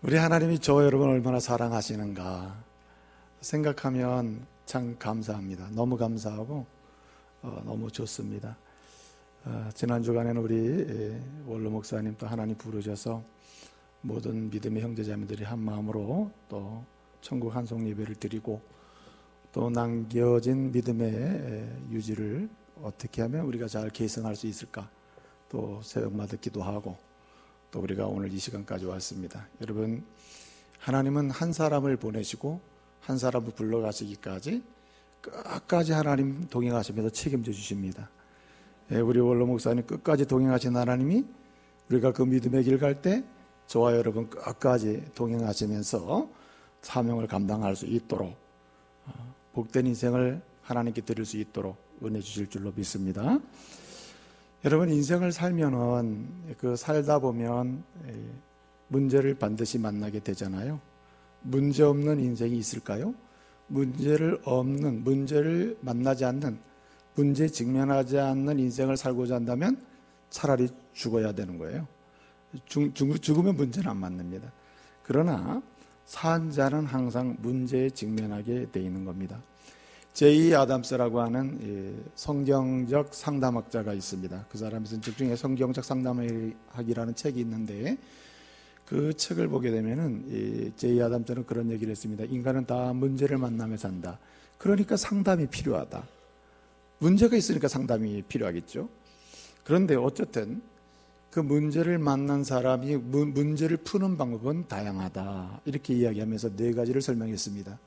우리 하나님이 저 여러분 얼마나 사랑하시는가 생각하면 참 감사합니다. 너무 감사하고 너무 좋습니다. 지난 주간에는 우리 원로 목사님 또 하나님 부르셔서 모든 믿음의 형제자매들이 한 마음으로 또 천국 한송 예배를 드리고 또 남겨진 믿음의 유지를 어떻게 하면 우리가 잘 계승할 수 있을까, 또 새벽마다 기도하고 또 우리가 오늘 이 시간까지 왔습니다. 여러분, 하나님은 한 사람을 보내시고 한 사람을 불러가시기까지 끝까지 하나님 동행하시면서 책임져 주십니다. 우리 원로 목사님 끝까지 동행하신 하나님이 우리가 그 믿음의 길 갈 때 저와 여러분 끝까지 동행하시면서 사명을 감당할 수 있도록 복된 인생을 하나님께 드릴 수 있도록 은혜 주실 줄로 믿습니다. 여러분, 인생을 살면은 살다 보면 문제를 반드시 만나게 되잖아요. 문제 없는 인생이 있을까요? 문제를 만나지 않는, 문제에 직면하지 않는 인생을 살고자 한다면 차라리 죽어야 되는 거예요. 죽으면 문제는 안 만납니다. 그러나 산 자는 항상 문제에 직면하게 돼 있는 겁니다. 제이 아담스라고 하는 성경적 상담학자가 있습니다. 그 사람이 쓴 책 중에 성경적 상담학이라는 책이 있는데, 그 책을 보게 되면은 제이 아담스는 그런 얘기를 했습니다. 인간은 다 문제를 만나며 산다. 그러니까 상담이 필요하다. 문제가 있으니까 상담이 필요하겠죠. 그런데 어쨌든 그 문제를 만난 사람이 문제를 푸는 방법은 다양하다, 이렇게 이야기하면서 4가지를 설명했습니다.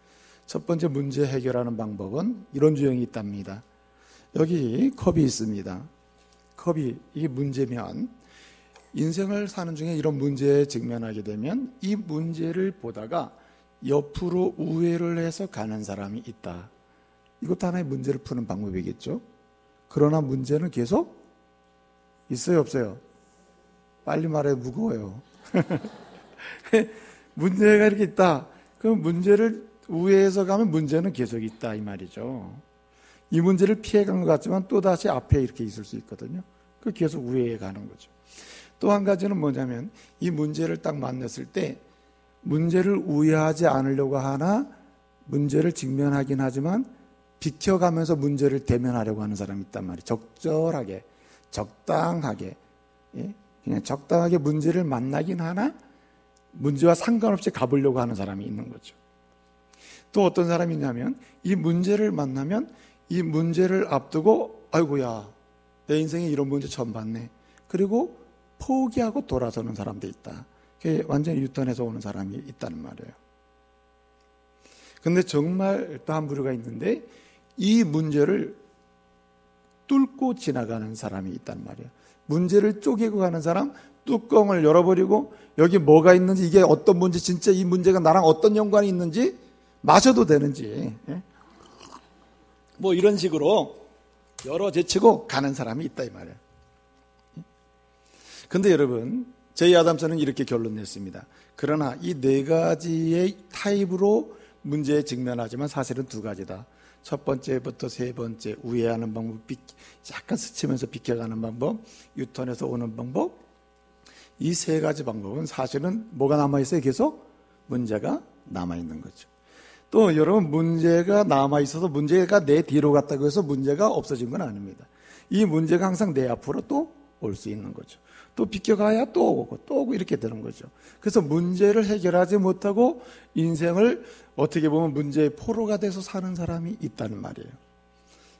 첫 번째, 문제 해결하는 방법은 이런 유형이 있답니다. 여기 컵이 있습니다. 컵이 이게 문제면, 인생을 사는 중에 이런 문제에 직면하게 되면 이 문제를 보다가 옆으로 우회를 해서 가는 사람이 있다. 이것도 하나의 문제를 푸는 방법이겠죠. 그러나 문제는 계속 있어요, 없어요? 빨리 말해, 무거워요. 문제가 이렇게 있다. 그럼 문제를 우회해서 가면 문제는 계속 있다, 이 말이죠. 이 문제를 피해간 것 같지만 또다시 앞에 이렇게 있을 수 있거든요. 그 계속 우회해 가는 거죠. 또 한 가지는 뭐냐면, 이 문제를 딱 만났을 때 문제를 우회하지 않으려고 하나 문제를 직면하긴 하지만 비켜가면서 문제를 대면하려고 하는 사람이 있단 말이에요. 적절하게, 적당하게, 그냥 적당하게 문제를 만나긴 하나 문제와 상관없이 가보려고 하는 사람이 있는 거죠. 또 어떤 사람이 있냐면, 이 문제를 만나면 이 문제를 앞두고 아이고야, 내 인생에 이런 문제 처음 봤네, 그리고 포기하고 돌아서는 사람도 있다. 그게 완전히 유턴해서 오는 사람이 있다는 말이에요. 근데 정말 또 한 부류가 있는데, 이 문제를 뚫고 지나가는 사람이 있단 말이에요. 문제를 쪼개고 가는 사람, 뚜껑을 열어버리고 여기 뭐가 있는지, 이게 어떤 문제, 진짜 이 문제가 나랑 어떤 연관이 있는지, 마셔도 되는지, 뭐 이런 식으로 열어 제치고 가는 사람이 있다, 이 말이에요. 근데 여러분, 제이 아담스는 이렇게 결론 냈습니다. 그러나 이 4가지의 타입으로 문제에 직면하지만 사실은 2가지다. 첫 번째부터 세 번째, 우회하는 방법, 약간 스치면서 비켜가는 방법, 유턴해서 오는 방법, 이 3가지 방법은 사실은 뭐가 남아있어요? 계속 문제가 남아있는 거죠. 또 여러분, 문제가 남아있어서 문제가 내 뒤로 갔다고 해서 문제가 없어진 건 아닙니다. 이 문제가 항상 내 앞으로 또 올 수 있는 거죠. 또 비켜가야 또 오고 또 오고 이렇게 되는 거죠. 그래서 문제를 해결하지 못하고 인생을 어떻게 보면 문제의 포로가 돼서 사는 사람이 있다는 말이에요.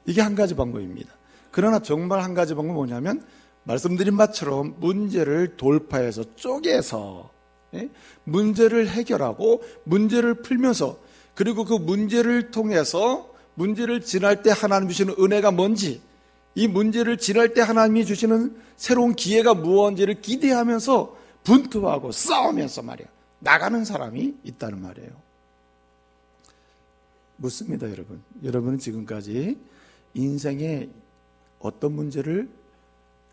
이게 한 가지 방법입니다. 그러나 정말 한 가지 방법은 뭐냐면, 말씀드린 바처럼 문제를 돌파해서 쪼개서 문제를 해결하고 문제를 풀면서, 그리고 그 문제를 통해서 문제를 지날 때 하나님 주시는 은혜가 뭔지, 이 문제를 지날 때 하나님이 주시는 새로운 기회가 무엇인지를 기대하면서 분투하고 싸우면서 말이야 나가는 사람이 있다는 말이에요. 묻습니다, 여러분. 여러분은 지금까지 인생에 어떤 문제를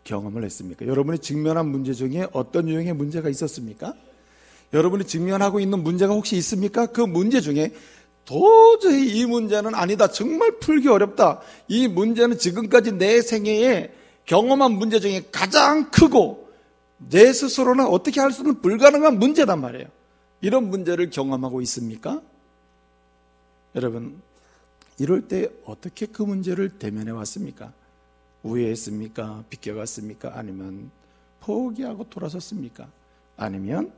경험을 했습니까? 여러분이 직면한 문제 중에 어떤 유형의 문제가 있었습니까? 여러분이 직면하고 있는 문제가 혹시 있습니까? 그 문제 중에 도저히 이 문제는 아니다, 정말 풀기 어렵다, 이 문제는 지금까지 내 생애에 경험한 문제 중에 가장 크고 내 스스로는 어떻게 할 수는 불가능한 문제단 말이에요. 이런 문제를 경험하고 있습니까? 여러분, 이럴 때 어떻게 그 문제를 대면해 왔습니까? 우회했습니까? 비껴갔습니까? 아니면 포기하고 돌아섰습니까? 아니면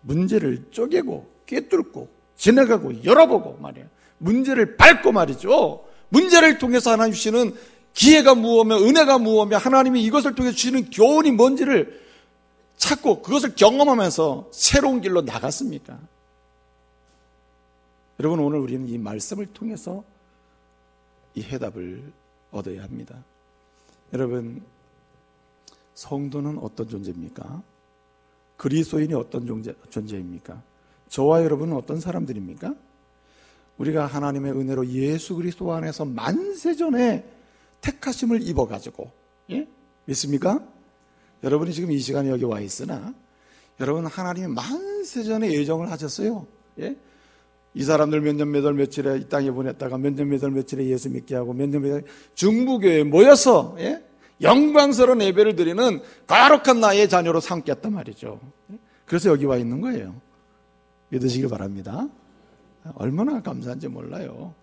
문제를 쪼개고 꿰뚫고 지나가고 열어보고 말이에요. 문제를 밟고 말이죠. 문제를 통해서 하나님 주시는 기회가 무엇이며 은혜가 무엇이며 하나님이 이것을 통해 주시는 교훈이 뭔지를 찾고 그것을 경험하면서 새로운 길로 나갔습니까? 여러분, 오늘 우리는 이 말씀을 통해서 이 해답을 얻어야 합니다. 여러분, 성도는 어떤 존재입니까? 그리스도인이 어떤 존재입니까? 저와 여러분은 어떤 사람들입니까? 우리가 하나님의 은혜로 예수 그리스도 안에서 만세전에 택하심을 입어가지고, 예? 믿습니까? 여러분이 지금 이 시간에 여기 와 있으나 여러분, 하나님이 만세전에 예정을 하셨어요. 예? 이 사람들 몇 년 몇 월 며칠에 이 땅에 보냈다가 몇 년 몇 월 며칠에 예수 믿게 하고 몇 년 몇 월 중부교회에 모여서, 예? 영광스러운 예배를 드리는 거룩한 나의 자녀로 삼겠단 말이죠. 그래서 여기 와 있는 거예요. 믿으시길 바랍니다. 얼마나 감사한지 몰라요.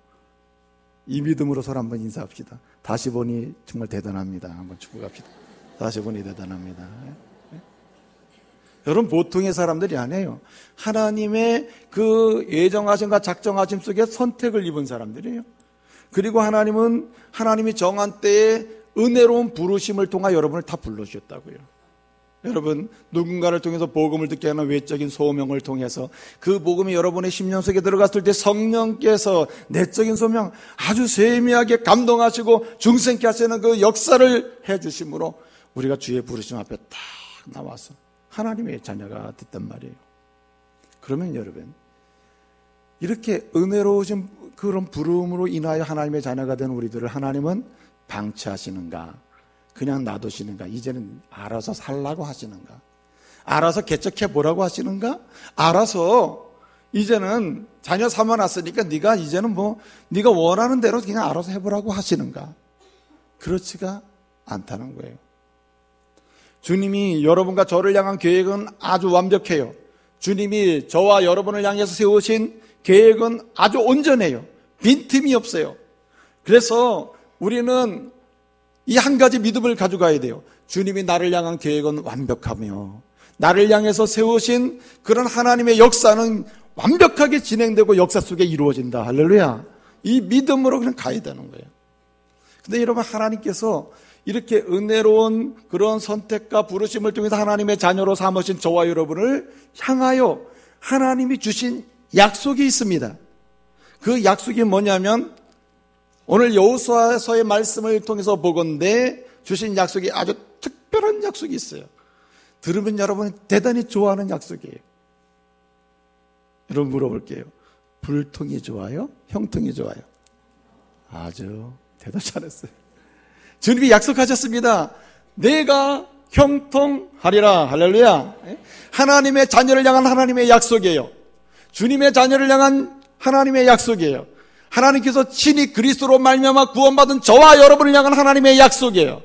이 믿음으로 서로 한번 인사합시다. 다시 보니 정말 대단합니다. 한번 축복합시다. 다시 보니 대단합니다. 여러분, 보통의 사람들이 아니에요. 하나님의 그 예정하심과 작정하심 속에 선택을 입은 사람들이에요. 그리고 하나님은 하나님이 정한 때에 은혜로운 부르심을 통하 여러분을 다 불러주셨다고요. 여러분, 누군가를 통해서 복음을 듣게 하는 외적인 소명을 통해서 그 복음이 여러분의 심령 속에 들어갔을 때 성령께서 내적인 소명 아주 세미하게 감동하시고 중생케 하시는 그 역사를 해주심으로 우리가 주의 부르심 앞에 딱 나와서 하나님의 자녀가 됐단 말이에요. 그러면 여러분, 이렇게 은혜로우신 그런 부름으로 인하여 하나님의 자녀가 된 우리들을 하나님은 방치하시는가? 그냥 놔두시는가? 이제는 알아서 살라고 하시는가? 알아서 개척해 보라고 하시는가? 알아서 이제는 자녀 삼아놨으니까 네가 이제는 네가 원하는 대로 그냥 알아서 해보라고 하시는가? 그렇지가 않다는 거예요. 주님이 여러분과 저를 향한 계획은 아주 완벽해요. 주님이 저와 여러분을 향해서 세우신 계획은 아주 온전해요. 빈틈이 없어요. 그래서 우리는 이 한 가지 믿음을 가져가야 돼요. 주님이 나를 향한 계획은 완벽하며 나를 향해서 세우신 그런 하나님의 역사는 완벽하게 진행되고 역사 속에 이루어진다. 할렐루야. 이 믿음으로 그냥 가야 되는 거예요. 근데 여러분, 하나님께서 이렇게 은혜로운 그런 선택과 부르심을 통해서 하나님의 자녀로 삼으신 저와 여러분을 향하여 하나님이 주신 약속이 있습니다. 그 약속이 뭐냐면 오늘 여호수아서의 말씀을 통해서 보건대 주신 약속이 아주 특별한 약속이 있어요. 들으면 여러분이 대단히 좋아하는 약속이에요. 여러분, 물어볼게요. 불통이 좋아요? 형통이 좋아요? 아주 대답 잘했어요. 주님이 약속하셨습니다. 내가 형통하리라. 할렐루야. 하나님의 자녀를 향한 하나님의 약속이에요. 주님의 자녀를 향한 하나님의 약속이에요. 하나님께서 친히 그리스도로 말미암아 구원받은 저와 여러분을 향한 하나님의 약속이에요.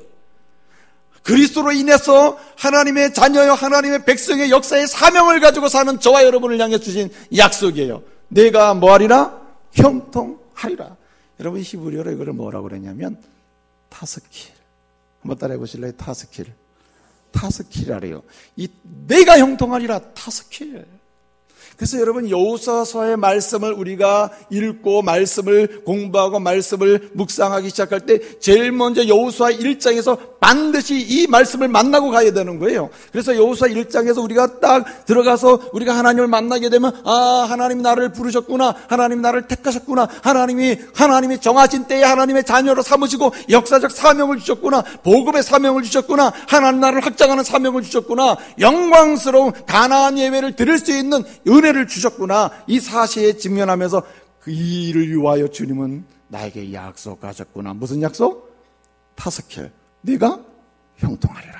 그리스도로 인해서 하나님의 자녀여 하나님의 백성의 역사의 사명을 가지고 사는 저와 여러분을 향해 주신 약속이에요. 내가 뭐하리라? 형통하리라. 여러분, 히브리어로 이거를 뭐라고 그랬냐면 타스킬. 한번 따라해 보실래요? 타스킬. 타스킬이라래요. 이 내가 형통하리라. 타스킬. 그래서 여러분, 여호수아서의 말씀을 우리가 읽고 말씀을 공부하고 말씀을 묵상하기 시작할 때 제일 먼저 여호수아 1장에서 반드시 이 말씀을 만나고 가야 되는 거예요. 그래서 여호수아 1장에서 우리가 딱 들어가서 우리가 하나님을 만나게 되면 하나님 나를 부르셨구나, 하나님 나를 택하셨구나, 하나님이 정하신 때에 하나님의 자녀로 삼으시고 역사적 사명을 주셨구나, 복음의 사명을 주셨구나, 하나님 나를 확장하는 사명을 주셨구나, 영광스러운 가나안 예배를 드릴 수 있는 은혜를 주셨구나, 이 사실에 직면하면서 그 일을 위하여 주님은 나에게 약속하셨구나. 무슨 약속? 타스켈. 네가 형통하리라.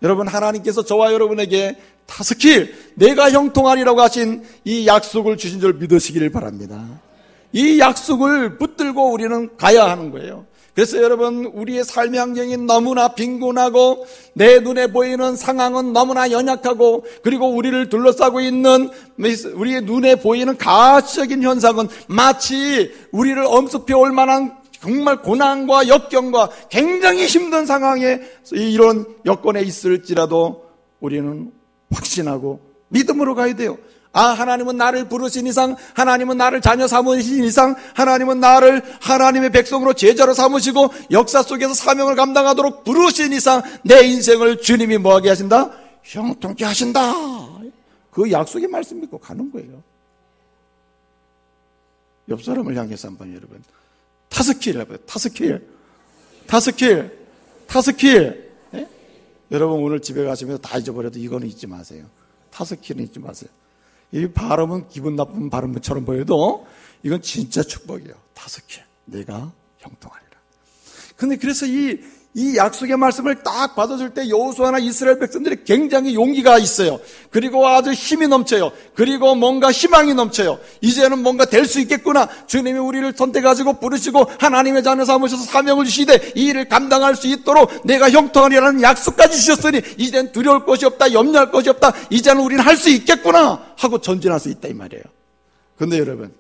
여러분, 하나님께서 저와 여러분에게 타스킬, 내가 형통하리라고 하신 이 약속을 주신 줄 믿으시기를 바랍니다. 이 약속을 붙들고 우리는 가야 하는 거예요. 그래서 여러분, 우리의 삶의 환경이 너무나 빈곤하고 내 눈에 보이는 상황은 너무나 연약하고, 그리고 우리를 둘러싸고 있는 우리의 눈에 보이는 가시적인 현상은 마치 우리를 엄습해 올 만한 정말 고난과 역경과 굉장히 힘든 상황에 이런 여건에 있을지라도 우리는 확신하고 믿음으로 가야 돼요. 하나님은 나를 부르신 이상, 하나님은 나를 자녀 삼으신 이상, 하나님은 나를 하나님의 백성으로 제자로 삼으시고 역사 속에서 사명을 감당하도록 부르신 이상 내 인생을 주님이 뭐하게 하신다? 형통케 하신다. 그 약속의 말씀 믿고 가는 거예요. 옆 사람을 향해서 한번 여러분, 타스킬 해봐요. 타스킬. 네? 여러분, 오늘 집에 가시면서 다 잊어버려도 이거는 잊지 마세요. 타스킬은 잊지 마세요. 이 발음은 기분 나쁜 발음처럼 보여도 이건 진짜 축복이에요. 타스킬, 내가 형통하리라. 근데 그래서 이 약속의 말씀을 딱 받아줄 때 여호수아나 이스라엘 백성들이 굉장히 용기가 있어요. 그리고 아주 힘이 넘쳐요. 그리고 뭔가 희망이 넘쳐요. 이제는 뭔가 될 수 있겠구나. 주님이 우리를 선택하시고 부르시고 하나님의 자녀 삼으셔서 사명을 주시되 이 일을 감당할 수 있도록 내가 형통하리라는 약속까지 주셨으니 이젠 두려울 것이 없다, 염려할 것이 없다, 이제는 우리는 할 수 있겠구나 하고 전진할 수 있다 이 말이에요. 그런데 여러분,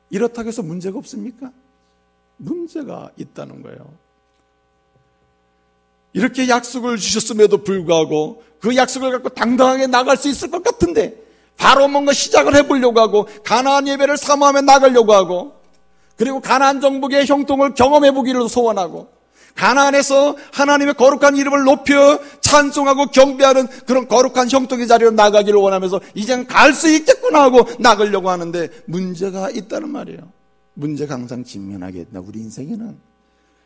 이렇다고 해서 문제가 없습니까? 문제가 있다는 거예요. 이렇게 약속을 주셨음에도 불구하고 그 약속을 갖고 당당하게 나갈 수 있을 것 같은데 바로 뭔가 시작을 해보려고 하고 가나안 예배를 사모하며 나가려고 하고, 그리고 가나안 정복의 형통을 경험해보기를 소원하고, 가나안에서 하나님의 거룩한 이름을 높여 찬송하고 경배하는 그런 거룩한 형통의 자리로 나가기를 원하면서 이젠 갈 수 있겠구나 하고 나가려고 하는데 문제가 있다는 말이에요. 문제가 항상 직면하게 된다, 우리 인생에는.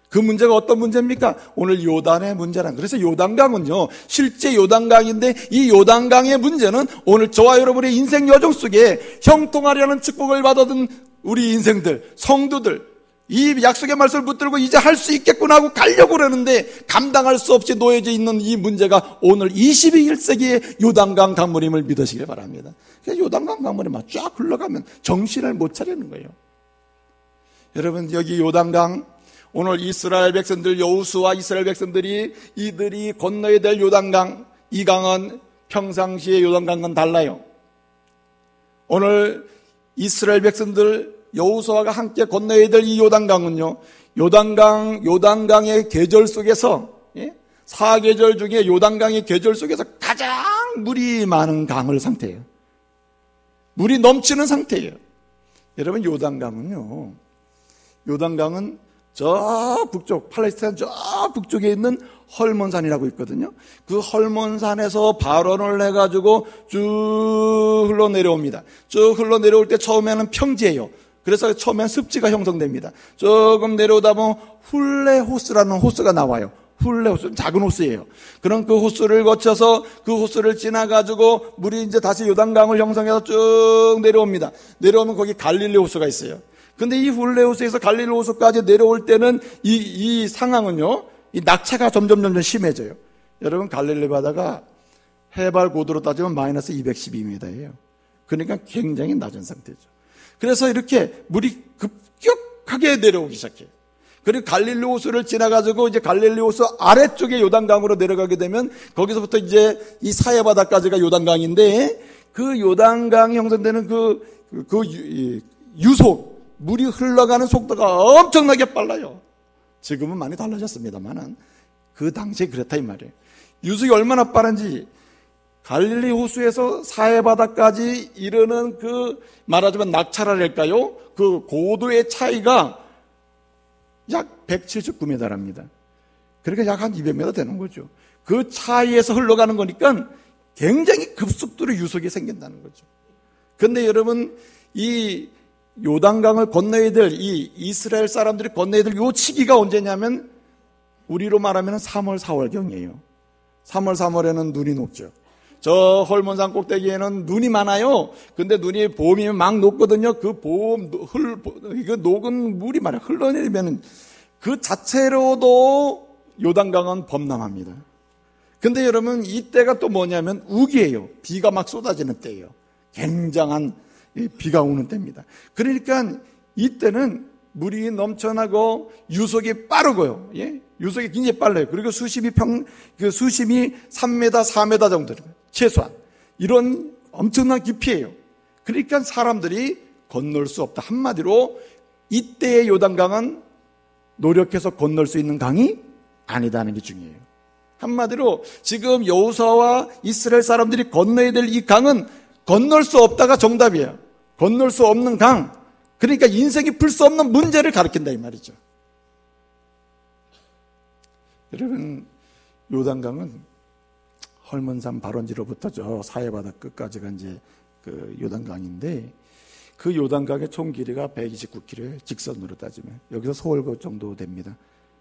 그 문제가 어떤 문제입니까? 오늘 요단의 문제란. 그래서 요단강은요, 실제 요단강인데 이 요단강의 문제는 오늘 저와 여러분의 인생 여정 속에 형통하려는 축복을 받았던 우리 인생들, 성도들, 이 약속의 말씀을 붙들고 이제 할 수 있겠구나 하고 가려고 그러는데 감당할 수 없이 놓여져 있는 이 문제가 오늘 21세기의 요단강 강물임을 믿으시길 바랍니다. 그래서 요단강 강물이 막 쫙 흘러가면 정신을 못 차리는 거예요. 여러분, 여기 요단강, 오늘 이스라엘 백성들, 여호수아 이스라엘 백성들이 이들이 건너야 될 요단강, 이 강은 평상시의 요단강과는 달라요. 오늘 이스라엘 백성들, 여호수아가 함께 건너야 될 이 요단강은요, 요단강의 계절 속에서, 사계절 중에 요단강의 계절 속에서 가장 물이 많은 강을 상태예요. 물이 넘치는 상태예요. 여러분, 요단강은 저 북쪽, 팔레스타인 저 북쪽에 있는 헐몬산이라고 있거든요. 그 헐몬산에서 발원을 해가지고 쭉 흘러내려옵니다. 쭉 흘러내려올 때 처음에는 평지예요. 그래서 처음엔 습지가 형성됩니다. 조금 내려오다 보면 훌레호스라는 호수가 나와요. 훌레호수, 작은 호수예요. 그럼 그 호수를 거쳐서 그 호수를 지나가지고 물이 이제 다시 요단강을 형성해서 쭉 내려옵니다. 내려오면 거기 갈릴리 호수가 있어요. 근데 이 훌레호수에서 갈릴리 호수까지 내려올 때는 이 상황은요, 이 낙차가 점점 심해져요. 여러분, 갈릴리 바다가 해발 고도로 따지면 마이너스 212m예요. 그러니까 굉장히 낮은 상태죠. 그래서 이렇게 물이 급격하게 내려오기 시작해요. 그리고 갈릴리 호수를 지나가지고 이제 갈릴리 호수 아래쪽에 요단강으로 내려가게 되면 거기서부터 이제 이 사해 바다까지가 요단강인데, 그 요단강이 형성되는 그 유속, 물이 흘러가는 속도가 엄청나게 빨라요. 지금은 많이 달라졌습니다만은 그 당시에 그랬다 이 말이에요. 유속이 얼마나 빠른지, 갈릴리 호수에서 사해 바다까지 이르는 그 말하자면 낙차랄까요? 그 고도의 차이가 약 179m랍니다. 그러니까 약 한 200m 되는 거죠. 그 차이에서 흘러가는 거니까 굉장히 급속도로 유속이 생긴다는 거죠. 그런데 여러분, 이 요단강을 건너야 될 이 이스라엘 사람들이 건너야 될 요 시기가 언제냐면 우리로 말하면 3월, 4월경이에요. 3월, 3월에는 눈이 녹죠. 저 헐몬산 꼭대기에는 눈이 많아요. 근데 눈이 봄이면 막 녹거든요. 그 이거 녹은 물이 말이야 흘러내리면 그 자체로도 요단강은 범람합니다. 근데 여러분, 이때가 또 뭐냐면 우기예요. 비가 막 쏟아지는 때예요. 굉장한 비가 오는 때입니다. 그러니까 이때는 물이 넘쳐나고 유속이 빠르고요. 예? 유속이 굉장히 빨라요. 그리고 수심이 3m, 4m 정도 됩니다. 최소한. 이런 엄청난 깊이에요. 그러니까 사람들이 건널 수 없다. 한마디로 이때의 요단강은 노력해서 건널 수 있는 강이 아니다는 게 중요해요. 한마디로 지금 여호수아와 이스라엘 사람들이 건너야 될 이 강은 건널 수 없다가 정답이에요. 건널 수 없는 강. 그러니까 인생이 풀 수 없는 문제를 가리킨다 이 말이죠. 여러분, 요단강은 헐몬산 발원지로부터 저 사해바다 끝까지가 이제 그 요단강인데, 그 요단강의 총 길이가 129km예요. 직선으로 따지면 여기서 서울 정도 됩니다.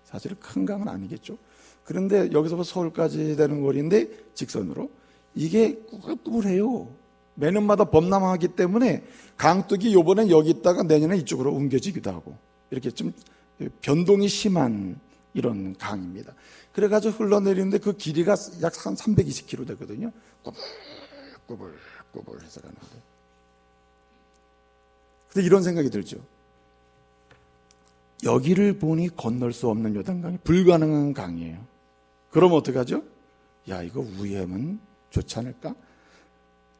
사실 큰 강은 아니겠죠. 그런데 여기서부터 서울까지 되는 거리인데 직선으로 이게 꾸불꾸불해요. 매년마다 범람하기 때문에 강둑이 요번엔 여기 있다가 내년에 이쪽으로 옮겨지기도 하고 이렇게 좀 변동이 심한 이런 강입니다. 그래가지고 흘러내리는데 그 길이가 약 320km 되거든요. 꾸불꾸불 해서 가는데. 근데 이런 생각이 들죠. 여기를 보니 건널 수 없는 요단강이 불가능한 강이에요. 그럼 어떡하죠? 야, 이거 위험은 좋지 않을까?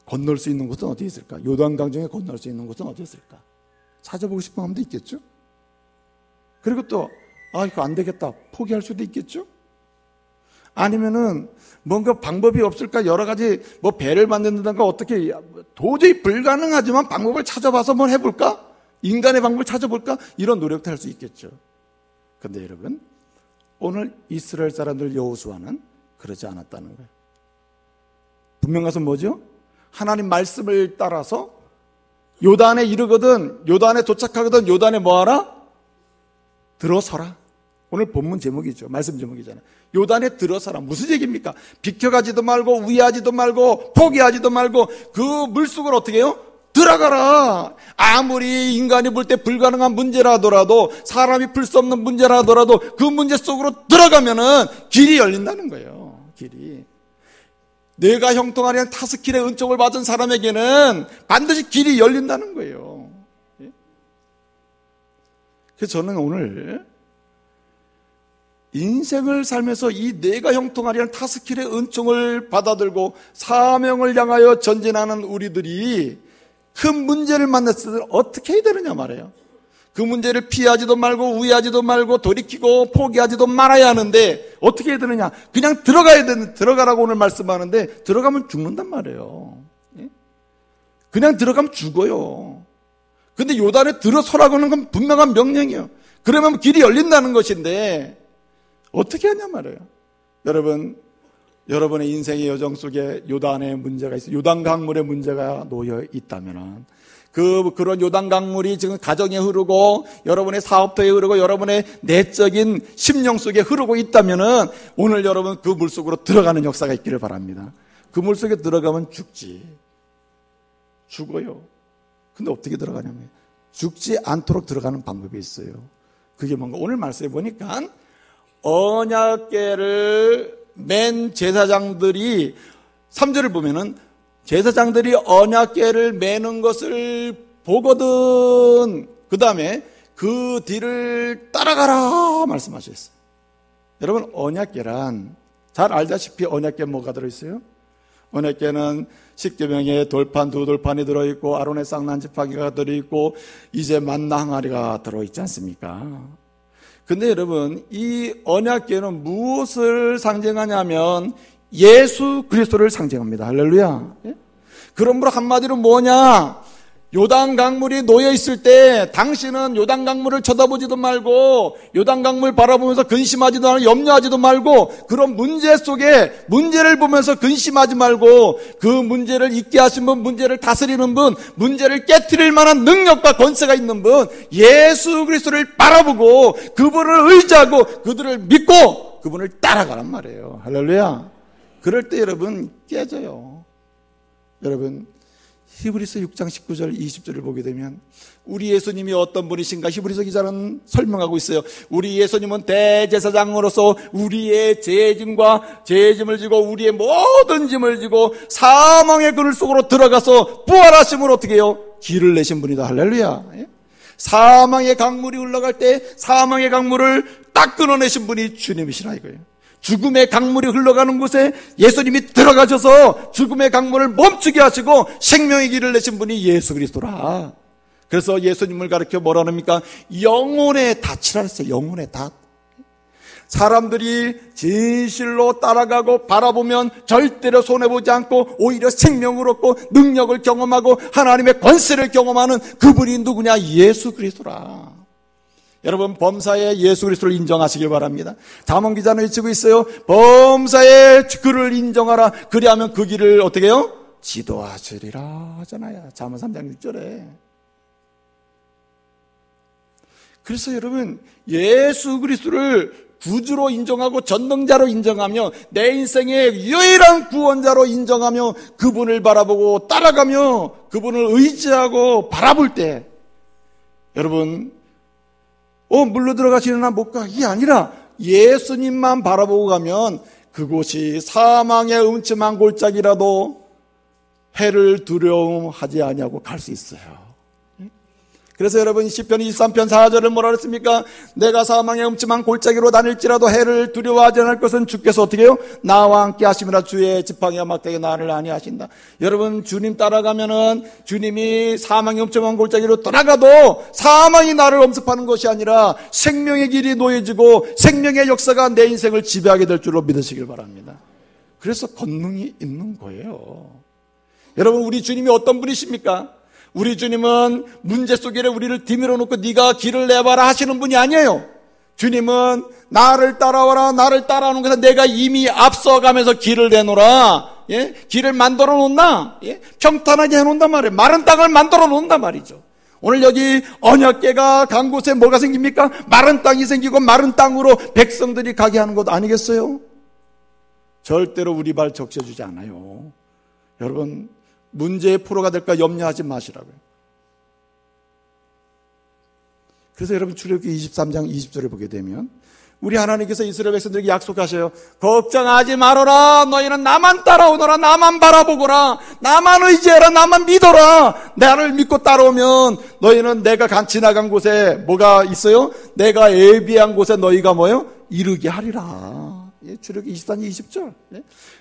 건널 수 있는 곳은 어디 있을까? 요단강 중에 건널 수 있는 곳은 어디 있을까? 찾아보고 싶은 마음도 있겠죠? 그리고 또, 이거 안 되겠다. 포기할 수도 있겠죠? 아니면은 뭔가 방법이 없을까? 여러 가지 배를 만든다든가 어떻게 도저히 불가능하지만 방법을 찾아봐서 뭘 해볼까? 인간의 방법을 찾아볼까? 이런 노력도 할 수 있겠죠. 그런데 여러분, 오늘 이스라엘 사람들 여호수아는 그러지 않았다는 거예요. 분명 가서 뭐죠? 하나님 말씀을 따라서 요단에 이르거든, 요단에 도착하거든, 요단에 뭐하라? 들어서라. 오늘 본문 제목이죠. 말씀 제목이잖아요. 요단에 들어서라. 무슨 얘기입니까? 비켜가지도 말고 위하지도 말고 포기하지도 말고 그 물속을 어떻게 해요? 들어가라. 아무리 인간이 볼 때 불가능한 문제라 하더라도, 사람이 풀 수 없는 문제라 하더라도 그 문제 속으로 들어가면은 길이 열린다는 거예요. 길이. 뇌가 형통하려는 타스킬의 은총을 받은 사람에게는 반드시 길이 열린다는 거예요. 그래서 저는 오늘 인생을 살면서 이 뇌가 형통하려는 타스킬의 은총을 받아들고 사명을 향하여 전진하는 우리들이 큰 문제를 만났을 때 어떻게 해야 되느냐 말이에요. 그 문제를 피하지도 말고 우회하지도 말고 돌이키고 포기하지도 말아야 하는데 어떻게 해야 되느냐? 그냥 들어가라고 오늘 말씀하는데 들어가면 죽는단 말이에요. 그냥 들어가면 죽어요. 근데 요단에 들어서라고 하는 건 분명한 명령이에요. 그러면 길이 열린다는 것인데 어떻게 하냐 말이에요. 여러분의 인생의 여정 속에 요단의 문제가 있어요. 요단 강물의 문제가 놓여 있다면 그런 요단 강물이 지금 가정에 흐르고 여러분의 사업터에 흐르고 여러분의 내적인 심령 속에 흐르고 있다면 오늘 여러분 그 물속으로 들어가는 역사가 있기를 바랍니다. 그 물속에 들어가면 죽어요. 근데 어떻게 들어가냐면 죽지 않도록 들어가는 방법이 있어요. 그게 뭔가 오늘 말씀해 보니까 언약궤를 맨 제사장들이 3절을 보면은 제사장들이 언약궤를 매는 것을 보거든 그 다음에 그 뒤를 따라가라 말씀하셨어요. 여러분, 언약궤란 잘 알다시피 언약궤 뭐가 들어있어요? 언약궤는 십계명에 돌판 2돌판이 들어있고 아론의 쌍난 지팡이가 들어있고 이제 만나 항아리가 들어있지 않습니까? 근데 여러분, 이 언약궤는 무엇을 상징하냐면 예수 그리스도를 상징합니다. 할렐루야. 그러므로 한마디로 뭐냐? 요단 강물이 놓여 있을 때 당신은 요단 강물을 쳐다보지도 말고 요단 강물 바라보면서 근심하지도 말고 염려하지도 말고 그런 문제 속에 문제를 보면서 근심하지 말고 그 문제를 있게 하신 분, 문제를 다스리는 분, 문제를 깨트릴 만한 능력과 권세가 있는 분 예수 그리스도를 바라보고 그분을 의지하고 그들을 믿고 그분을 따라가란 말이에요. 할렐루야. 그럴 때 여러분 깨져요. 여러분, 히브리서 6장 19절 20절을 보게 되면 우리 예수님이 어떤 분이신가 히브리서 기자는 설명하고 있어요. 우리 예수님은 대제사장으로서 우리의 죄짐을 지고 우리의 모든 짐을 지고 사망의 그늘 속으로 들어가서 부활하심으로 어떻게 해요? 길을 내신 분이다. 할렐루야. 사망의 강물이 흘러갈 때 사망의 강물을 딱 끊어내신 분이 주님이시라 이거예요. 죽음의 강물이 흘러가는 곳에 예수님이 들어가셔서 죽음의 강물을 멈추게 하시고 생명의 길을 내신 분이 예수 그리스도라. 그래서 예수님을 가르쳐 뭐라 합니까? 영혼의 닻이라 했어요. 영혼의 닻. 사람들이 진실로 따라가고 바라보면 절대로 손해보지 않고 오히려 생명을 얻고 능력을 경험하고 하나님의 권세를 경험하는 그분이 누구냐? 예수 그리스도라. 여러분, 범사에 예수 그리스도를 인정하시길 바랍니다. 잠언 기자는 외치고 있어요. 범사에 그를 인정하라. 그리하면 그 길을 어떻게 해요? 지도하시리라 하잖아요. 잠언 3장 6절에. 그래서 여러분, 예수 그리스도를 구주로 인정하고 전능자로 인정하며 내 인생의 유일한 구원자로 인정하며 그분을 바라보고 따라가며 그분을 의지하고 바라볼 때 여러분, 물로 들어가시려나 못 가. 이게 아니라 예수님만 바라보고 가면 그곳이 사망의 음침한 골짜기라도 해를 두려움하지 아니하고 갈 수 있어요. 그래서 여러분, 시편 23편 4절을 뭐라 그랬습니까? 내가 사망의 음침한 골짜기로 다닐지라도 해를 두려워하지 않을 것은 주께서 어떻게 해요? 나와 함께 하심이라. 주의 지팡이와 막대기 나를 안위하신다. 여러분, 주님 따라가면은 주님이 사망의 음침한 골짜기로 떠나가도 사망이 나를 엄습하는 것이 아니라 생명의 길이 놓여지고 생명의 역사가 내 인생을 지배하게 될 줄로 믿으시길 바랍니다. 그래서 권능이 있는 거예요. 여러분, 우리 주님이 어떤 분이십니까? 우리 주님은 문제 속에 우리를 디밀어 놓고 네가 길을 내봐라 하시는 분이 아니에요. 주님은 나를 따라와라, 나를 따라오는 것은 내가 이미 앞서가면서 길을 내놓으라. 예? 길을 만들어 놓나? 예? 평탄하게 해놓는단 말이에요. 마른 땅을 만들어 놓는단 말이죠. 오늘 여기 언약궤가 간 곳에 뭐가 생깁니까? 마른 땅이 생기고 마른 땅으로 백성들이 가게 하는 것 아니겠어요? 절대로 우리 발 적셔주지 않아요. 여러분, 문제의 포로가 될까 염려하지 마시라고요. 그래서 여러분, 출애굽기 23장 20절을 보게 되면 우리 하나님께서 이스라엘 백성들에게 약속하셔요. 걱정하지 말아라. 너희는 나만 따라오너라. 나만 바라보거라. 나만 의지해라. 나만 믿어라. 나를 믿고 따라오면 너희는 내가 지나간 곳에 뭐가 있어요? 내가 예비한 곳에 너희가 뭐예요? 이르게 하리라. 출애굽기 23장 20절.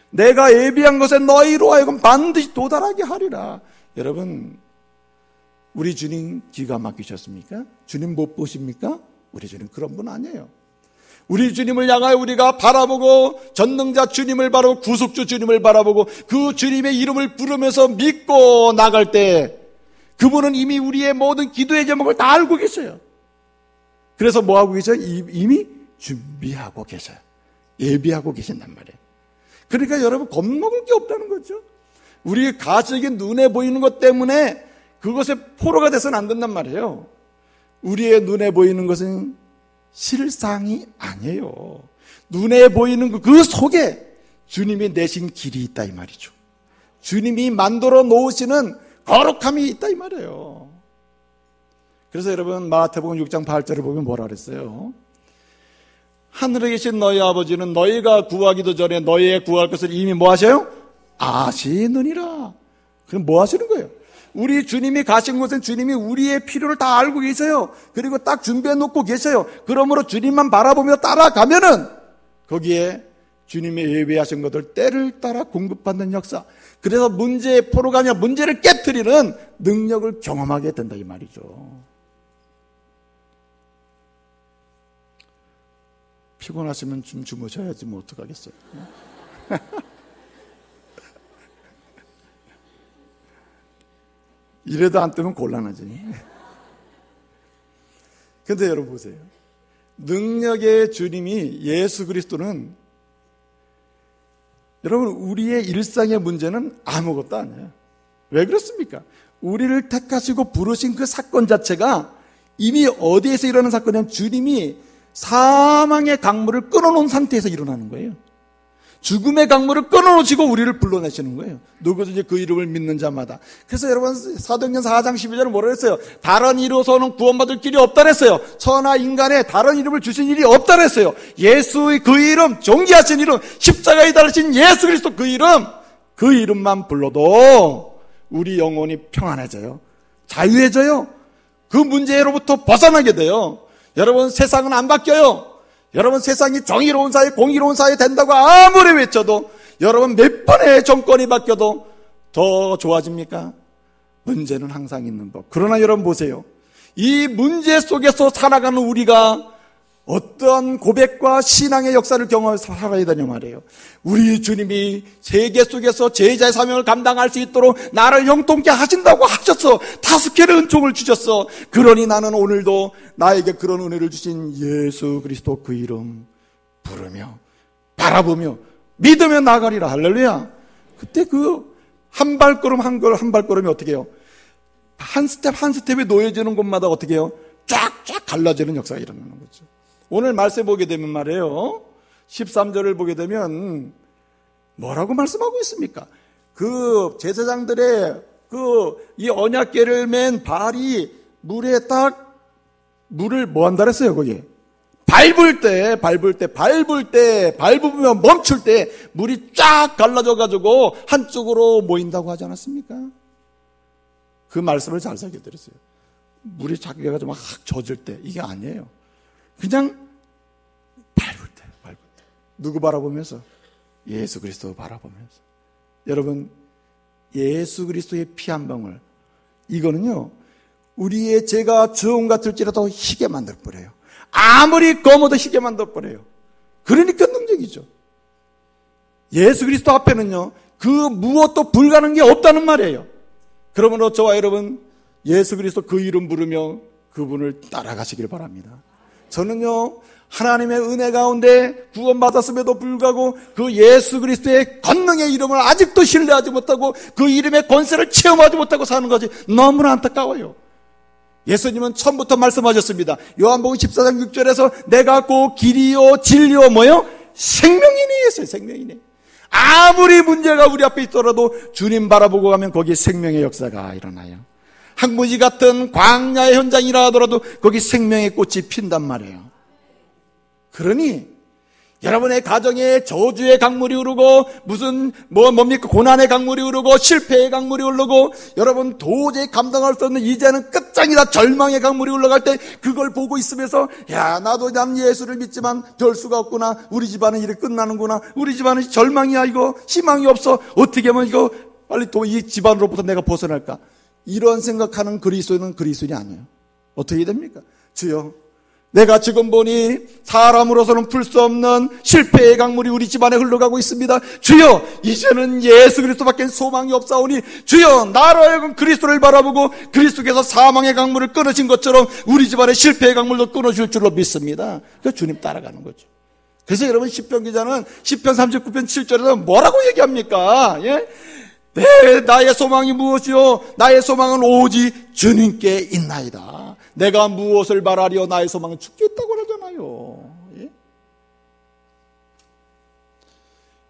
내가 예비한 것에 너희로 하여금 반드시 도달하게 하리라. 여러분, 우리 주님 기가 막히셨습니까? 주님 못 보십니까? 우리 주님 그런 분 아니에요. 우리 주님을 향하여 우리가 바라보고 전능자 주님을 바라보고 구속주 주님을 바라보고 그 주님의 이름을 부르면서 믿고 나갈 때 그분은 이미 우리의 모든 기도의 제목을 다 알고 계셔요. 그래서 뭐 하고 계셔요? 이미 준비하고 계셔요. 예비하고 계신단 말이에요. 그러니까 여러분, 겁먹을 게 없다는 거죠. 우리 가식이 눈에 보이는 것 때문에 그것에 포로가 돼서는 안 된단 말이에요. 우리의 눈에 보이는 것은 실상이 아니에요. 눈에 보이는 그 속에 주님이 내신 길이 있다 이 말이죠. 주님이 만들어 놓으시는 거룩함이 있다 이 말이에요. 그래서 여러분, 마태복음 6장 8절을 보면 뭐라 그랬어요? 하늘에 계신 너희 아버지는 너희가 구하기도 전에 너희의 구할 것을 이미 뭐 하셔요? 아시느니라. 그럼 뭐 하시는 거예요? 우리 주님이 가신 곳은 주님이 우리의 필요를 다 알고 계세요. 그리고 딱 준비해 놓고 계세요. 그러므로 주님만 바라보며 따라가면은 거기에 주님의 예비하신 것들 때를 따라 공급받는 역사. 그래서 문제의 포로가 아니라 문제를 깨트리는 능력을 경험하게 된다 이 말이죠. 피곤하시면 좀 주무셔야지 뭐 어떡하겠어요. 이래도 안 뜨면 곤란하지. 근데 여러분 보세요. 능력의 주님이 예수 그리스도는 여러분, 우리의 일상의 문제는 아무것도 아니에요. 왜 그렇습니까? 우리를 택하시고 부르신 그 사건 자체가 이미 어디에서 일어나는 사건이냐면 주님이 사망의 강물을 끊어놓은 상태에서 일어나는 거예요. 죽음의 강물을 끊어놓으시고 우리를 불러내시는 거예요. 누구든지 그 이름을 믿는 자마다. 그래서 여러분, 사도행전 4장 12절은 뭐라 했어요? 다른 이로서는 구원받을 길이 없다 그랬어요. 천하 인간에 다른 이름을 주신 일이 없다 그랬어요. 예수의 그 이름, 존귀하신 이름, 십자가에 달리신 예수 그리스도 그 이름만 불러도 우리 영혼이 평안해져요. 자유해져요. 그 문제로부터 벗어나게 돼요. 여러분, 세상은 안 바뀌어요. 여러분, 세상이 정의로운 사회, 공의로운 사회 된다고 아무리 외쳐도 여러분 몇 번의 정권이 바뀌어도 더 좋아집니까? 문제는 항상 있는 법. 그러나 여러분 보세요. 이 문제 속에서 살아가는 우리가 어떤 고백과 신앙의 역사를 경험해서 살아야 되냐 말이에요. 우리 주님이 세계 속에서 제자의 사명을 감당할 수 있도록 나를 형통케 하신다고 하셨어. 5개의 은총을 주셨어. 그러니 나는 오늘도 나에게 그런 은혜를 주신 예수 그리스도 그 이름 부르며 바라보며 믿으며 나가리라. 할렐루야. 그때 그 한 발걸음 한 발걸음이 어떻게 해요? 한 스텝에 놓여지는 곳마다 어떻게 해요? 쫙쫙 갈라지는 역사가 일어나는 거죠. 오늘 말씀 보게 되면 말이에요. 13절을 보게 되면 뭐라고 말씀하고 있습니까? 그 제사장들의 이 언약궤를 맨 발이 물에 딱 물을 뭐 한다 그랬어요, 거기? 밟으면 멈출 때 물이 쫙 갈라져가지고 한쪽으로 모인다고 하지 않았습니까? 그 말씀을 잘 새겨 들으세요. 물이 자기가 막 젖을 때 이게 아니에요. 그냥 밟을 때. 누구 바라보면서? 예수 그리스도 바라보면서. 여러분, 예수 그리스도의 피 한 방울, 이거는요, 우리의 죄가 주홍 같을지라도 희게 만들어버려요. 아무리 검어도 희게 만들어버려요. 그러니까 능력이죠. 예수 그리스도 앞에는요, 그 무엇도 불가능한 게 없다는 말이에요. 그러므로 저와 여러분, 예수 그리스도 그 이름 부르며 그분을 따라가시길 바랍니다. 저는요, 하나님의 은혜 가운데 구원받았음에도 불구하고 그 예수 그리스도의 권능의 이름을 아직도 신뢰하지 못하고 그 이름의 권세를 체험하지 못하고 사는 것이 너무나 안타까워요. 예수님은 처음부터 말씀하셨습니다. 요한복음 14장 6절에서 내가 곧 길이요 진리요 뭐요? 생명이니 했어요. 생명이니. 아무리 문제가 우리 앞에 있더라도 주님 바라보고 가면 거기에 생명의 역사가 일어나요. 항무지 같은 광야의 현장이라 하더라도 거기 생명의 꽃이 핀단 말이에요. 그러니 여러분의 가정에 저주의 강물이 흐르고 뭡니까? 고난의 강물이 흐르고 실패의 강물이 흐르고 여러분 도저히 감당할 수 없는 이제는 끝장이다 절망의 강물이 흘러갈 때 그걸 보고 있으면서 야 나도 난 예수를 믿지만 될 수가 없구나. 우리 집안은 이렇게 끝나는구나. 우리 집안은 절망이야. 이거 희망이 없어. 어떻게 하면 이거 빨리 또 이 집안으로부터 내가 벗어날까. 이런 생각하는 그리스도인은 그리스도인이 아니에요. 어떻게 됩니까? 주여 내가 지금 보니 사람으로서는 풀 수 없는 실패의 강물이 우리 집안에 흘러가고 있습니다. 주여 이제는 예수 그리스도밖에 소망이 없사오니 주여 나로 하여금 그리스도를 바라보고 그리스도께서 사망의 강물을 끊으신 것처럼 우리 집안의 실패의 강물도 끊어줄 줄로 믿습니다. 그래서 주님 따라가는 거죠. 그래서 여러분 시편 기자는 시편 39편 7절에서 뭐라고 얘기합니까? 예? 나의 소망이 무엇이요? 나의 소망은 오직 주님께 있나이다. 내가 무엇을 바라리요? 나의 소망은 주께 있다고 하잖아요. 예?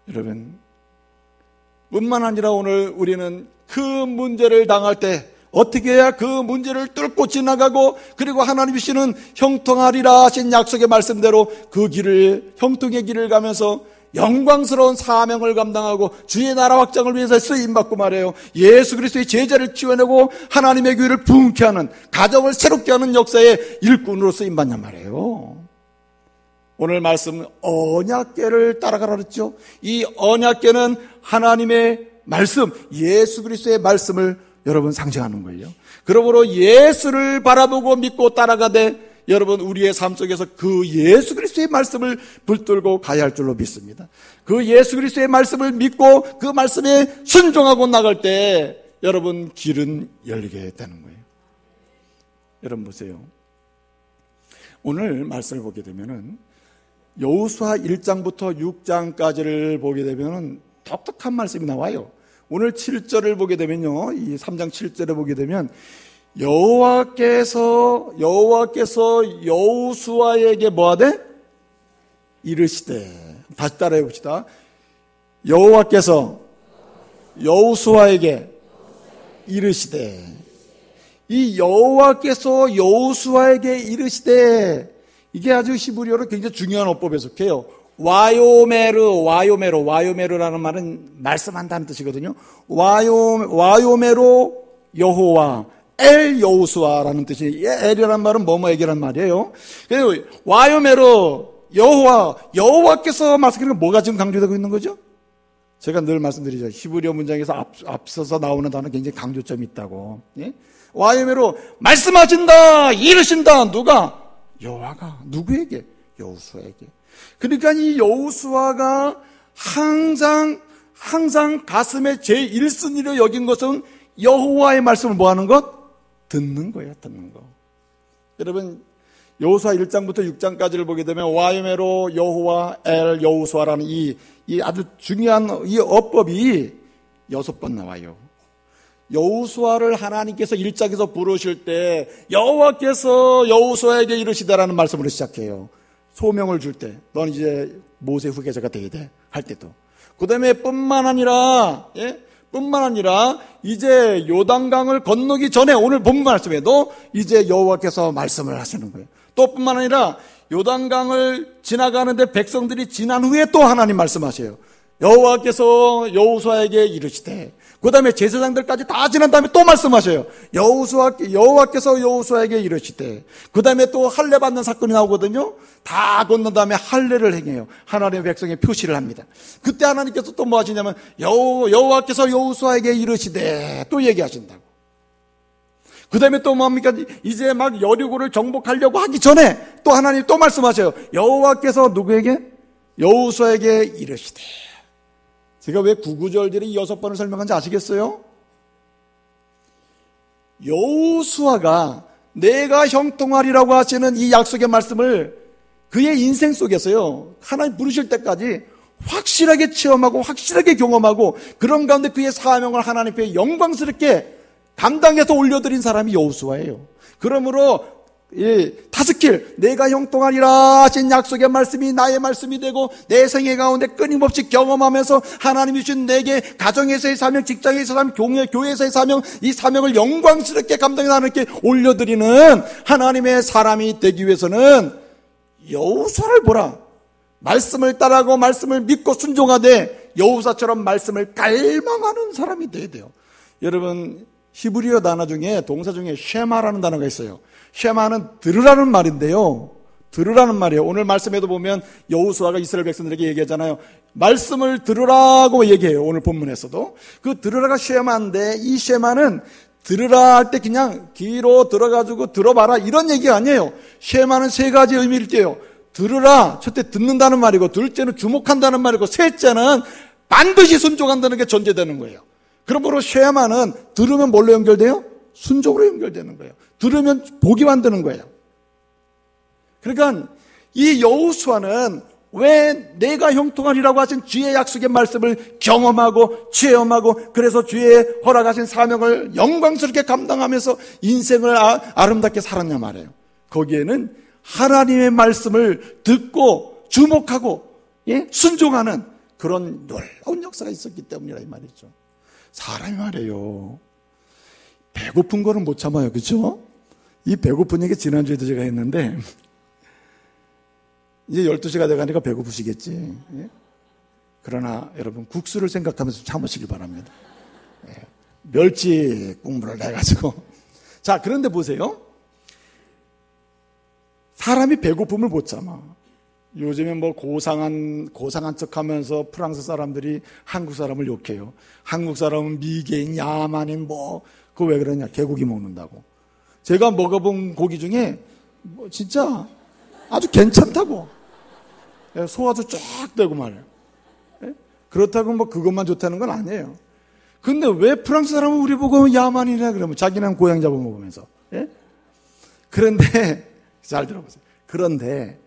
여러분, 뿐만 아니라 오늘 우리는 그 문제를 당할 때 어떻게 해야 그 문제를 뚫고 지나가고 그리고 하나님 주시는 형통하리라 하신 약속의 말씀대로 그 길을 형통의 길을 가면서 영광스러운 사명을 감당하고 주의 나라 확장을 위해서 쓰임받고 말해요. 예수 그리스도의 제자를 키워내고 하나님의 교회를 부흥케 하는 가정을 새롭게 하는 역사의 일꾼으로 쓰임받냔 말이에요. 오늘 말씀 언약궤를 따라가라 그랬죠. 이 언약궤는 하나님의 말씀 예수 그리스도의 말씀을 여러분 상징하는 거예요. 그러므로 예수를 바라보고 믿고 따라가되 여러분 우리의 삶 속에서 그 예수 그리스도의 말씀을 붙들고 가야 할 줄로 믿습니다. 그 예수 그리스도의 말씀을 믿고 그 말씀에 순종하고 나갈 때 여러분 길은 열리게 되는 거예요. 여러분 보세요. 오늘 말씀을 보게 되면은 여호수아 1장부터 6장까지를 보게 되면은 독특한 말씀이 나와요. 오늘 7절을 보게 되면요. 이 3장 7절에 보게 되면 여호와께서 여호수아에게 뭐하되 이르시되 다시 따라해 봅시다. 여호와께서 여호수아에게 이르시되 이 여호와께서 여호수아에게 이르시되 이게 아주 히브리어로 굉장히 중요한 어법에 속해요. 와요메르라는 말은 말씀한다는 뜻이거든요. 와요메로 여호와 엘 여호수아라는 뜻이, 엘이라는 말은 뭐뭐에게란 말이에요. 그리고 와요메로 여호와께서 말씀하시는 건 뭐가 지금 강조되고 있는 거죠? 제가 늘 말씀드리죠. 히브리어 문장에서 앞서서 나오는 단어는 굉장히 강조점이 있다고. 예? 와요메로 말씀하신다, 이르신다. 누가? 여호와가. 누구에게? 여호수아에게. 그러니까 이 여호수아가 항상 가슴에 제일 1순위로 여긴 것은 여호와의 말씀을 뭐 하는 것? 듣는 거예요, 듣는 거. 여러분, 여호수아 1장부터 6장까지를 보게 되면 와요메로 여호와 엘 여호수아라는 이 아주 중요한 이 어법이 6번 나와요. 여호수아를 하나님께서 1장에서 부르실 때 여호와께서 여호수아에게 이르시다라는 말씀으로 시작해요. 소명을 줄 때, 넌 이제 모세 후계자가 되어야 돼 할 때도. 그 다음에 뿐만 아니라 이제 요단강을 건너기 전에 오늘 본 말씀에도 이제 여호와께서 말씀을 하시는 거예요. 또 뿐만 아니라 요단강을 지나가는데 백성들이 지난 후에 또 하나님 말씀하세요. 여호와께서 여호수아에게 이르시되, 그 다음에 제사장들까지 다 지난 다음에 또 말씀하셔요. 여호와께서 여호수아에게 이르시되, 그 다음에 또 할례 받는 사건이 나오거든요. 다 건넌 다음에 할례를 행해요. 하나님의 백성의 표시를 합니다. 그때 하나님께서 또 뭐 하시냐면 여호와께서 여호수아에게 이르시되 또 얘기하신다고. 그 다음에 또 뭡니까? 이제 막 여리고를 정복하려고 하기 전에 또 하나님 또 말씀하셔요. 여호와께서 누구에게? 여호수아에게 이르시되. 제가 왜 구구절절히 6번을 설명한지 아시겠어요? 여호수아가 내가 형통하리라고 하시는 이 약속의 말씀을 그의 인생 속에서요, 하나님 부르실 때까지 확실하게 체험하고 확실하게 경험하고 그런 가운데 그의 사명을 하나님 앞에 영광스럽게 감당해서 올려드린 사람이 여호수아예요. 그러므로 다스킬, 내가 형통하리라 하신 약속의 말씀이 나의 말씀이 되고 내 생애 가운데 끊임없이 경험하면서 하나님이 주신 내게 가정에서의 사명, 직장에서의 사명, 교회에서의 사명, 이 사명을 영광스럽게 감당해서 하나님께 올려드리는 하나님의 사람이 되기 위해서는 여호수아를 보라. 말씀을 따라하고 말씀을 믿고 순종하되 여호수아처럼 말씀을 갈망하는 사람이 돼야 돼요. 여러분, 히브리어 단어 중에 동사 중에 쉐마라는 단어가 있어요. 쉐마는 들으라는 말인데요. 들으라는 말이에요. 오늘 말씀에도 보면 여호수아가 이스라엘 백성들에게 얘기하잖아요. 말씀을 들으라고 얘기해요. 오늘 본문에서도. 그 들으라가 쉐마인데 이 쉐마는 들으라 할 때 그냥 귀로 들어가지고 들어봐라 이런 얘기가 아니에요. 쉐마는 3가지 의미를 띠요. 들으라, 첫째 듣는다는 말이고, 둘째는 주목한다는 말이고, 셋째는 반드시 순종한다는 게 전제되는 거예요. 그러므로 쉐마는 들으면 뭘로 연결돼요? 순종으로 연결되는 거예요. 들으면 복이 만드는 거예요. 그러니까 이 여호수아는 왜 내가 형통하리라고 하신 주의 약속의 말씀을 경험하고 체험하고 그래서 주의 허락하신 사명을 영광스럽게 감당하면서 인생을 아름답게 살았냐 말이에요. 거기에는 하나님의 말씀을 듣고 주목하고 순종하는 그런 놀라운 역사가 있었기 때문이라 이 말이죠. 사람이 말이에요, 배고픈 거는 못 참아요. 그렇죠? 이 배고픈 얘기 지난주에도 제가 했는데 이제 12시가 돼가니까 배고프시겠지. 그러나 여러분, 국수를 생각하면서 참으시길 바랍니다. 멸치 국물을 내가지고. 자, 그런데 보세요. 사람이 배고픔을 못 참아. 요즘에 뭐 고상한 척 하면서 프랑스 사람들이 한국 사람을 욕해요. 한국 사람은 미개인, 야만인, 그거 왜 그러냐. 개고기 먹는다고. 제가 먹어본 고기 중에 진짜 아주 괜찮다고. 소화도 쫙 되고 말이에요. 그렇다고 그것만 좋다는 건 아니에요. 근데 왜 프랑스 사람은 우리 보고 야만이라 그러면 자기는 고양 잡아먹으면서. 그런데 잘 들어보세요. 그런데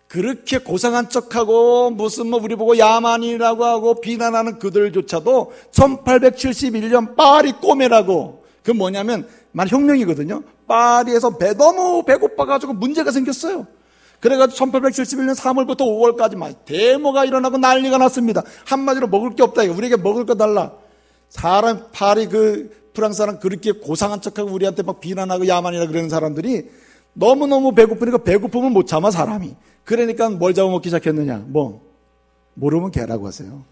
그렇게 고상한 척하고 무슨 우리 보고 야만이라고 하고 비난하는 그들조차도 1871년 파리 꼬메라고, 그 뭐냐면 말 혁명이거든요. 파리에서 너무 배고파가지고 문제가 생겼어요. 그래가지고 1871년 3월부터 5월까지 막 데모가 일어나고 난리가 났습니다. 한마디로 먹을 게 없다. 우리에게 먹을 거 달라. 파리 프랑스 사람 그렇게 고상한 척하고 우리한테 막 비난하고 야만이라 그러는 사람들이 너무너무 배고프니까 배고픔을 못 참아 사람이. 그러니까 뭘 잡아먹기 시작했느냐. 모르면 개라고 하세요.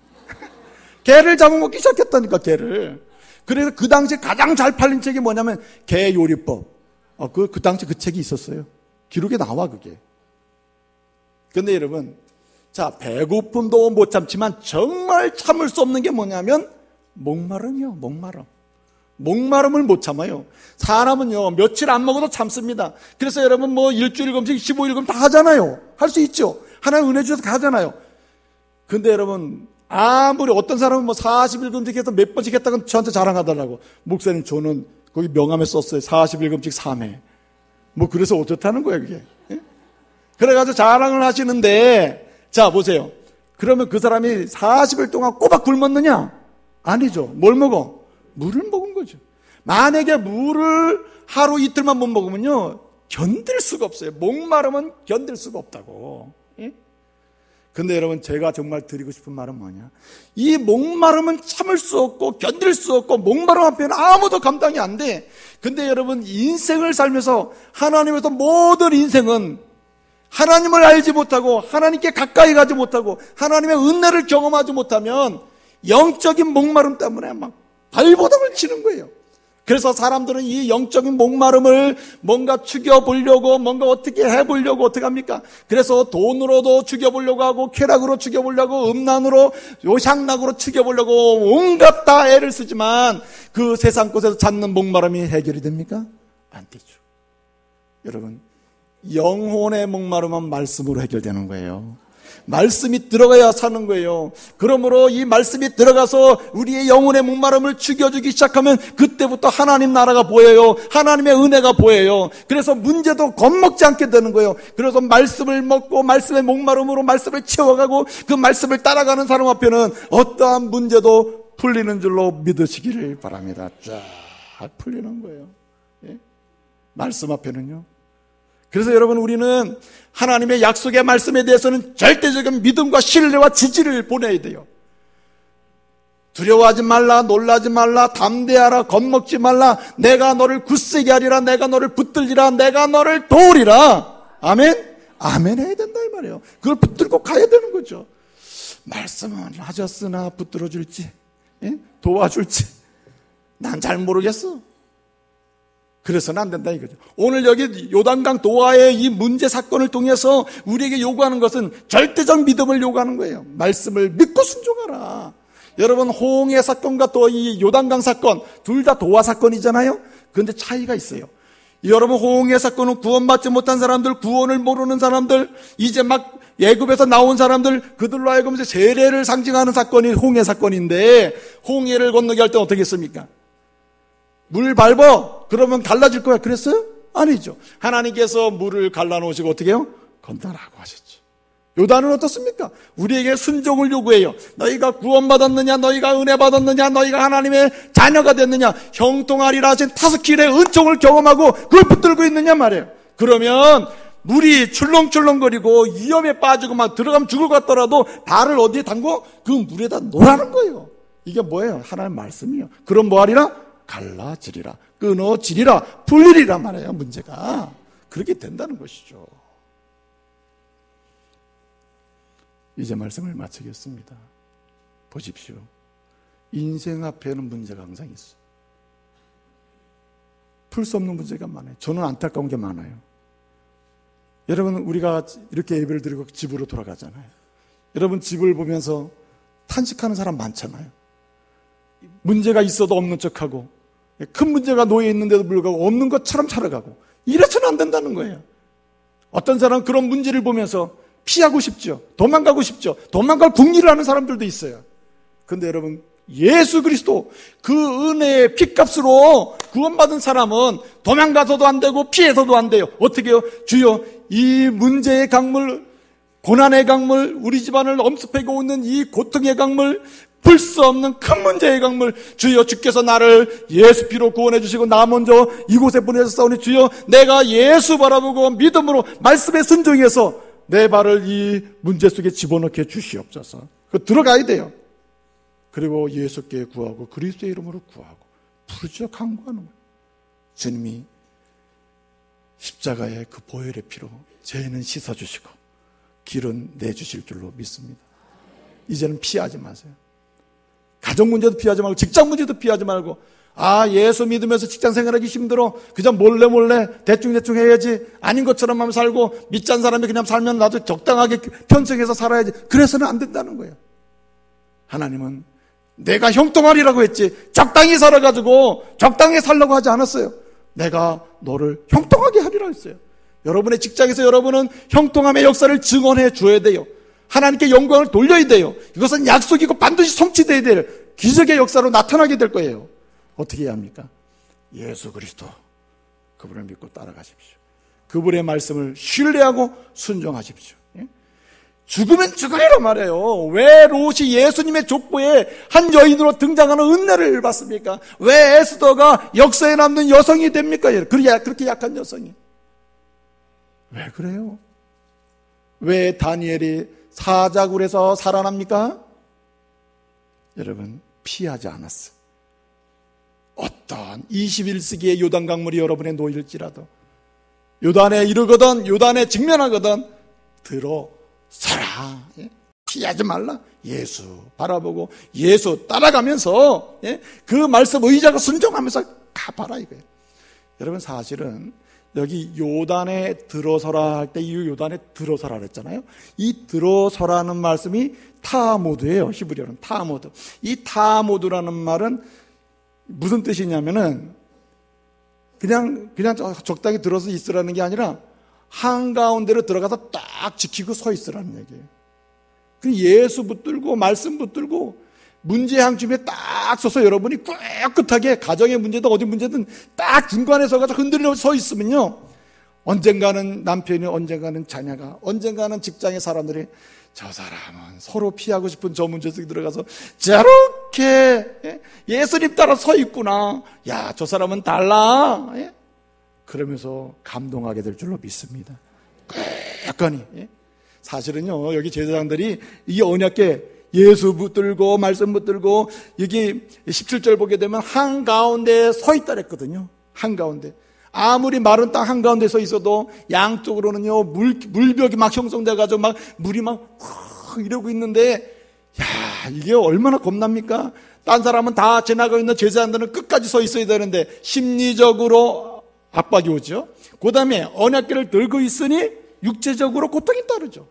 개를 잡아먹기 시작했다니까, 개를. 그래서 그 당시에 가장 잘 팔린 책이 뭐냐면 개요리법. 그 당시 그 책이 있었어요. 기록에 나와 그게. 근데 여러분, 자, 배고픔도 못 참지만 정말 참을 수 없는 게 뭐냐면 목마름이요. 목마름을 못 참아요. 사람은요, 며칠 안 먹어도 참습니다. 그래서 여러분 뭐 일주일 금식, 15일 금식 다 하잖아요. 할 수 있죠. 하나님 은혜 주셔서 다 하잖아요. 근데 여러분, 아무리 어떤 사람은 뭐 40일 금식해서 몇 번씩 했다고 저한테 자랑하더라고. 목사님, 저는 거기 명함에 썼어요. 40일 금식 3회. 뭐 그래서 어떻다는 거예요, 그게. 예? 그래가지고 자랑을 하시는데, 자, 보세요. 그러면 그 사람이 40일 동안 꼬박 굶었느냐? 아니죠. 뭘 먹어? 물을 먹은 거죠. 만약에 물을 하루 이틀만 못 먹으면요, 견딜 수가 없어요. 목마름은 견딜 수가 없다고. 예? 근데 여러분, 제가 정말 드리고 싶은 말은 뭐냐? 이 목마름은 참을 수 없고 견딜 수 없고 목마름 앞에는 아무도 감당이 안 돼. 근데 여러분, 인생을 살면서 하나님에서 모든 인생은 하나님을 알지 못하고 하나님께 가까이 가지 못하고 하나님의 은혜를 경험하지 못하면 영적인 목마름 때문에 막 발버둥을 치는 거예요. 그래서 사람들은 이 영적인 목마름을 뭔가 죽여보려고, 뭔가 어떻게 해보려고 어떻게 합니까? 그래서 돈으로도 죽여보려고 하고, 쾌락으로 죽여보려고, 음란으로, 요향락으로 죽여보려고 온갖 다 애를 쓰지만 그 세상 곳에서 찾는 목마름이 해결이 됩니까? 안 되죠. 여러분, 영혼의 목마름은 말씀으로 해결되는 거예요. 말씀이 들어가야 사는 거예요. 그러므로 이 말씀이 들어가서 우리의 영혼의 목마름을 죽여주기 시작하면 그때부터 하나님 나라가 보여요. 하나님의 은혜가 보여요. 그래서 문제도 겁먹지 않게 되는 거예요. 그래서 말씀을 먹고 말씀의 목마름으로 말씀을 채워가고 그 말씀을 따라가는 사람 앞에는 어떠한 문제도 풀리는 줄로 믿으시기를 바랍니다. 쫙 풀리는 거예요. 예? 말씀 앞에는요. 그래서 여러분, 우리는 하나님의 약속의 말씀에 대해서는 절대적인 믿음과 신뢰와 지지를 보내야 돼요. 두려워하지 말라, 놀라지 말라, 담대하라, 겁먹지 말라, 내가 너를 굳세게 하리라, 내가 너를 붙들리라, 내가 너를 도우리라. 아멘? 아멘 해야 된다 이 말이에요. 그걸 붙들고 가야 되는 거죠. 말씀은 하셨으나 붙들어줄지, 예? 도와줄지 난 잘 모르겠어. 그래서는 안 된다 이거죠. 오늘 여기 요단강 도하의 이 문제 사건을 통해서 우리에게 요구하는 것은 절대적 믿음을 요구하는 거예요. 말씀을 믿고 순종하라. 여러분, 호응의 사건과 또 이 요단강 사건 둘 다 도하 사건이잖아요. 그런데 차이가 있어요. 여러분, 호응의 사건은 구원받지 못한 사람들, 구원을 모르는 사람들, 이제 막 애굽에서 나온 사람들, 그들로 하여금 이제 세례를 상징하는 사건이 호응의 사건인데, 호응해를 건너게 할 때 어떻게 했습니까? 물 밟어. 그러면 갈라질 거야. 그랬어요? 아니죠. 하나님께서 물을 갈라놓으시고 어떻게 해요? 건너라고 하셨죠. 요단은 어떻습니까? 우리에게 순종을 요구해요. 너희가 구원받았느냐, 너희가 은혜 받았느냐, 너희가 하나님의 자녀가 됐느냐, 형통하리라 하신 다섯 길의 은총을 경험하고 그걸 붙들고 있느냐 말이에요. 그러면 물이 출렁출렁거리고 위험에 빠지고 막 들어가면 죽을 것 같더라도 발을 어디에 담고 그 물에다 놓으라는 거예요. 이게 뭐예요? 하나님의 말씀이에요. 그럼 뭐하리라? 갈라지리라, 끊어지리라, 풀리리라 말이에요. 문제가 그렇게 된다는 것이죠. 이제 말씀을 마치겠습니다. 보십시오. 인생 앞에는 문제가 항상 있어요. 풀 수 없는 문제가 많아요. 저는 안타까운 게 많아요. 여러분, 우리가 이렇게 예배를 드리고 집으로 돌아가잖아요. 여러분, 집을 보면서 탄식하는 사람 많잖아요. 문제가 있어도 없는 척하고 큰 문제가 놓여 있는데도 불구하고 없는 것처럼 살아가고 이래서는 안 된다는 거예요. 어떤 사람은 그런 문제를 보면서 피하고 싶죠. 도망가고 싶죠. 도망갈 궁리를 하는 사람들도 있어요. 그런데 여러분, 예수 그리스도 그 은혜의 핏값으로 구원받은 사람은 도망가서도 안 되고 피해서도 안 돼요. 어떻게 해요? 주여, 이 문제의 강물, 고난의 강물, 우리 집안을 엄습하고 있는 이 고통의 강물, 풀 수 없는 큰 문제의 강물, 주여, 주께서 나를 예수 피로 구원해 주시고 나 먼저 이곳에 보내셨사오니 주여, 내가 예수 바라보고 믿음으로 말씀에 순종해서 내 발을 이 문제 속에 집어넣게 주시옵소서. 그 들어가야 돼요. 그리고 예수께 구하고 그리스도의 이름으로 구하고 부르짖어 간구하는 거예요. 주님이 십자가의 그 보혈의 피로 죄는 씻어주시고 길은 내주실 줄로 믿습니다. 이제는 피하지 마세요. 가정 문제도 피하지 말고 직장 문제도 피하지 말고 예수 믿으면서 직장 생활하기 힘들어. 그냥 몰래 대충 해야지. 아닌 것처럼만 살고 믿지 않는 사람이 그냥 살면 나도 적당하게 편승해서 살아야지. 그래서는 안 된다는 거예요. 하나님은 내가 형통하리라고 했지 적당히 살아가지고 적당히 살려고 하지 않았어요. 내가 너를 형통하게 하리라 했어요. 여러분의 직장에서 여러분은 형통함의 역사를 증언해 줘야 돼요. 하나님께 영광을 돌려야 돼요. 이것은 약속이고 반드시 성취돼야 될 기적의 역사로 나타나게 될 거예요. 어떻게 해야 합니까? 예수 그리스도 그분을 믿고 따라가십시오. 그분의 말씀을 신뢰하고 순종하십시오. 죽으면 죽으리라 말해요. 왜 롯이 예수님의 족보에 한 여인으로 등장하는 은혜를 받습니까? 왜 에스더가 역사에 남는 여성이 됩니까? 그렇게 약한 여성이. 왜 그래요? 왜 다니엘이 사자굴에서 살아납니까? 여러분, 피하지 않았어. 어떤 21세기의 요단 강물이 여러분의 놓일지라도 요단에 이르거든 요단에 직면하거든 들어서라. 피하지 말라. 예수 바라보고 예수 따라가면서 그 말씀 의지하고 순종하면서 가봐라 이거예요. 여러분, 사실은 여기 요단에 들어서라 할 때 이 요단에 들어서라 그랬잖아요. 이 들어서라는 말씀이 타모드예요. 히브리어는 타모드. 이 타모드라는 말은 무슨 뜻이냐면은 그냥 적당히 들어서 있으라는 게 아니라 한가운데로 들어가서 딱 지키고 서 있으라는 얘기예요. 그 예수 붙들고 말씀 붙들고 문제 항춤에 딱 서서 여러분이 꿋꿋하게 가정의 문제든 어디 문제든 딱 중간에 서가지고 흔들려 서 있으면요, 언젠가는 남편이, 언젠가는 자녀가, 언젠가는 직장의 사람들이 저 사람은 서로 피하고 싶은 저 문제 속에 들어가서 저렇게 예수님 따라 서 있구나. 야, 저 사람은 달라. 그러면서 감동하게 될 줄로 믿습니다. 끈끈이. 사실은요, 여기 제사장들이 이 언약궤 예수 붙들고 말씀 붙들고 여기 17절 보게 되면 한가운데에 서 있다 그랬거든요. 한가운데. 아무리 마른 땅 한가운데 서 있어도 양쪽으로는요 물벽이 막 형성돼가지고 막 물이 막 이러고 있는데, 야, 이게 얼마나 겁납니까? 딴 사람은 다 지나가고 있는 제사장들은 끝까지 서 있어야 되는데 심리적으로 압박이 오죠. 그 다음에 언약궤를 들고 있으니 육체적으로 고통이 따르죠.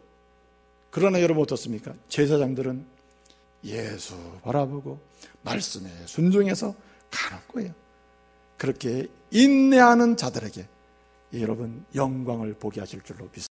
그러나 여러분 어떻습니까? 제사장들은 예수 바라보고 말씀에 순종해서 가는 거예요. 그렇게 인내하는 자들에게 여러분 영광을 보게 하실 줄로 믿습니다.